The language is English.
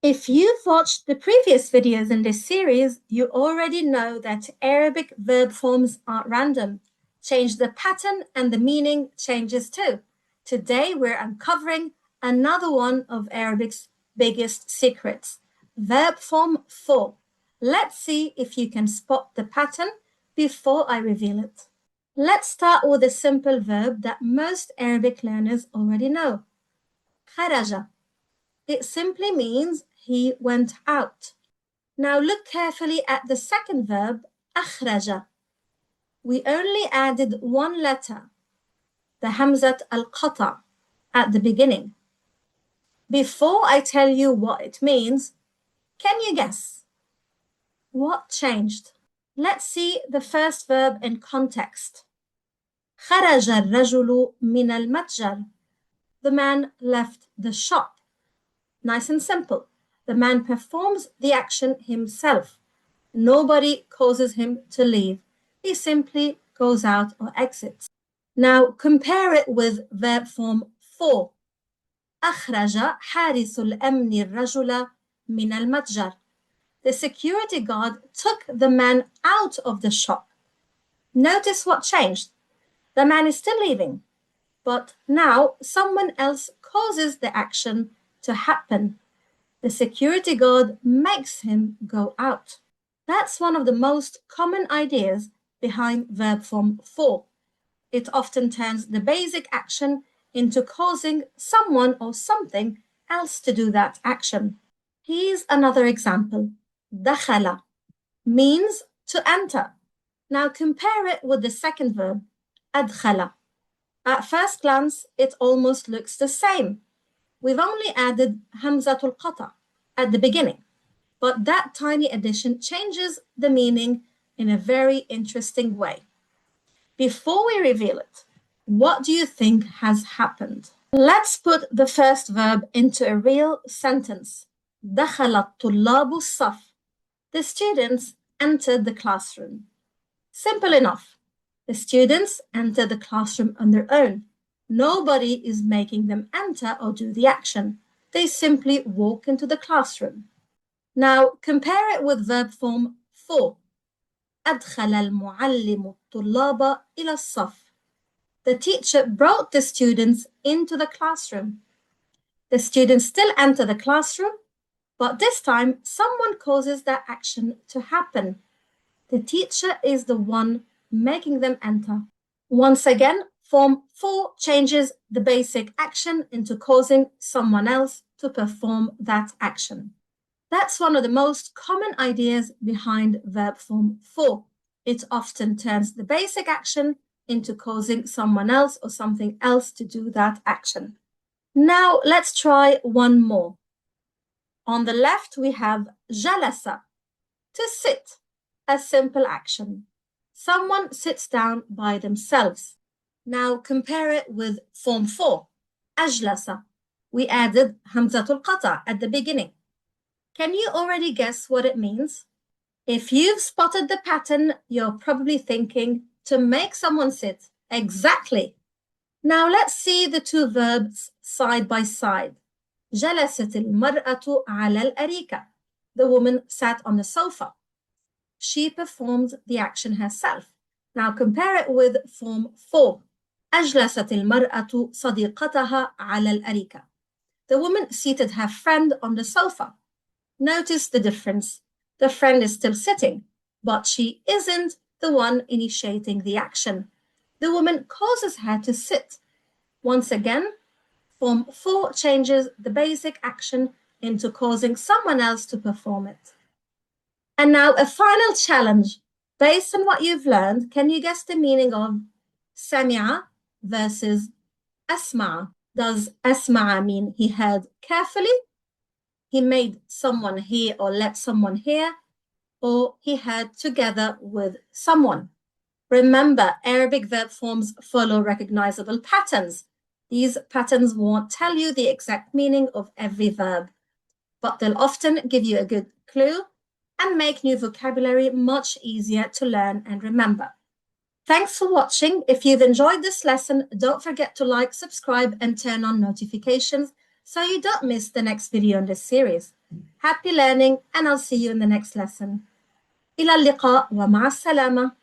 If you've watched the previous videos in this series, you already know that Arabic verb forms aren't random. Change the pattern and the meaning changes too. Today we're uncovering another one of Arabic's biggest secrets, verb form 4. Let's see if you can spot the pattern before I reveal it. Let's start with a simple verb that most Arabic learners already know. خرج. It simply means he went out. Now look carefully at the second verb, أخرج. We only added one letter, the همزة القطع, at the beginning. Before I tell you what it means, can you guess? What changed? Let's see the first verb in context. خرج الرجل من المتجر. The man left the shop. Nice and simple. The man performs the action himself. Nobody causes him to leave. He simply goes out or exits. Now compare it with verb form 4. أخرج حارس الأمن الرجل من المتجر. The security guard took the man out of the shop. Notice what changed. The man is still leaving, but now someone else causes the action to happen. The security guard makes him go out. That's one of the most common ideas behind verb form 4. It often turns the basic action into causing someone or something else to do that action. Here's another example. دخل means to enter. Now compare it with the second verb, أدخل. At first glance, it almost looks the same. We've only added همزة القطع at the beginning, but that tiny addition changes the meaning in a very interesting way. Before we reveal it, what do you think has happened? Let's put the first verb into a real sentence. دخل الطلاب الصف. The students entered the classroom. Simple enough. The students enter the classroom on their own. Nobody is making them enter or do the action. They simply walk into the classroom. Now compare it with verb form 4. أدخل المعلم الطلاب إلى الصف. The teacher brought the students into the classroom. The students still enter the classroom, but this time someone causes that action to happen. The teacher is the one making them enter. Once again, form 4 changes the basic action into causing someone else to perform that action. That's one of the most common ideas behind verb form 4. It often turns the basic action into causing someone else or something else to do that action. Now let's try one more. On the left, we have جلس, to sit, a simple action. Someone sits down by themselves. Now compare it with form 4, أجلس. We added همزة القطع at the beginning. Can you already guess what it means? If you've spotted the pattern, you're probably thinking to make someone sit. Exactly. Now let's see the two verbs side by side. جلست المرأة على الأريكة. The woman sat on the sofa. She performed the action herself. Now compare it with form 4. أجلست المرأة صديقتها على الأريكة. The woman seated her friend on the sofa. Notice the difference. The friend is still sitting, but she isn't the one initiating the action. The woman causes her to sit. Once again, form 4 changes the basic action into causing someone else to perform it. And now a final challenge. Based on what you've learned, can you guess the meaning of سمع versus أسمع? Does أسمع mean he heard carefully? He made someone hear or let someone hear, or he heard together with someone. Remember, Arabic verb forms follow recognizable patterns. These patterns won't tell you the exact meaning of every verb, but they'll often give you a good clue and make new vocabulary much easier to learn and remember. Thanks for watching. If you've enjoyed this lesson, don't forget to like, subscribe, and turn on notifications so you don't miss the next video in this series. Happy learning, and I'll see you in the next lesson. إلى اللقاء ومع السلامة.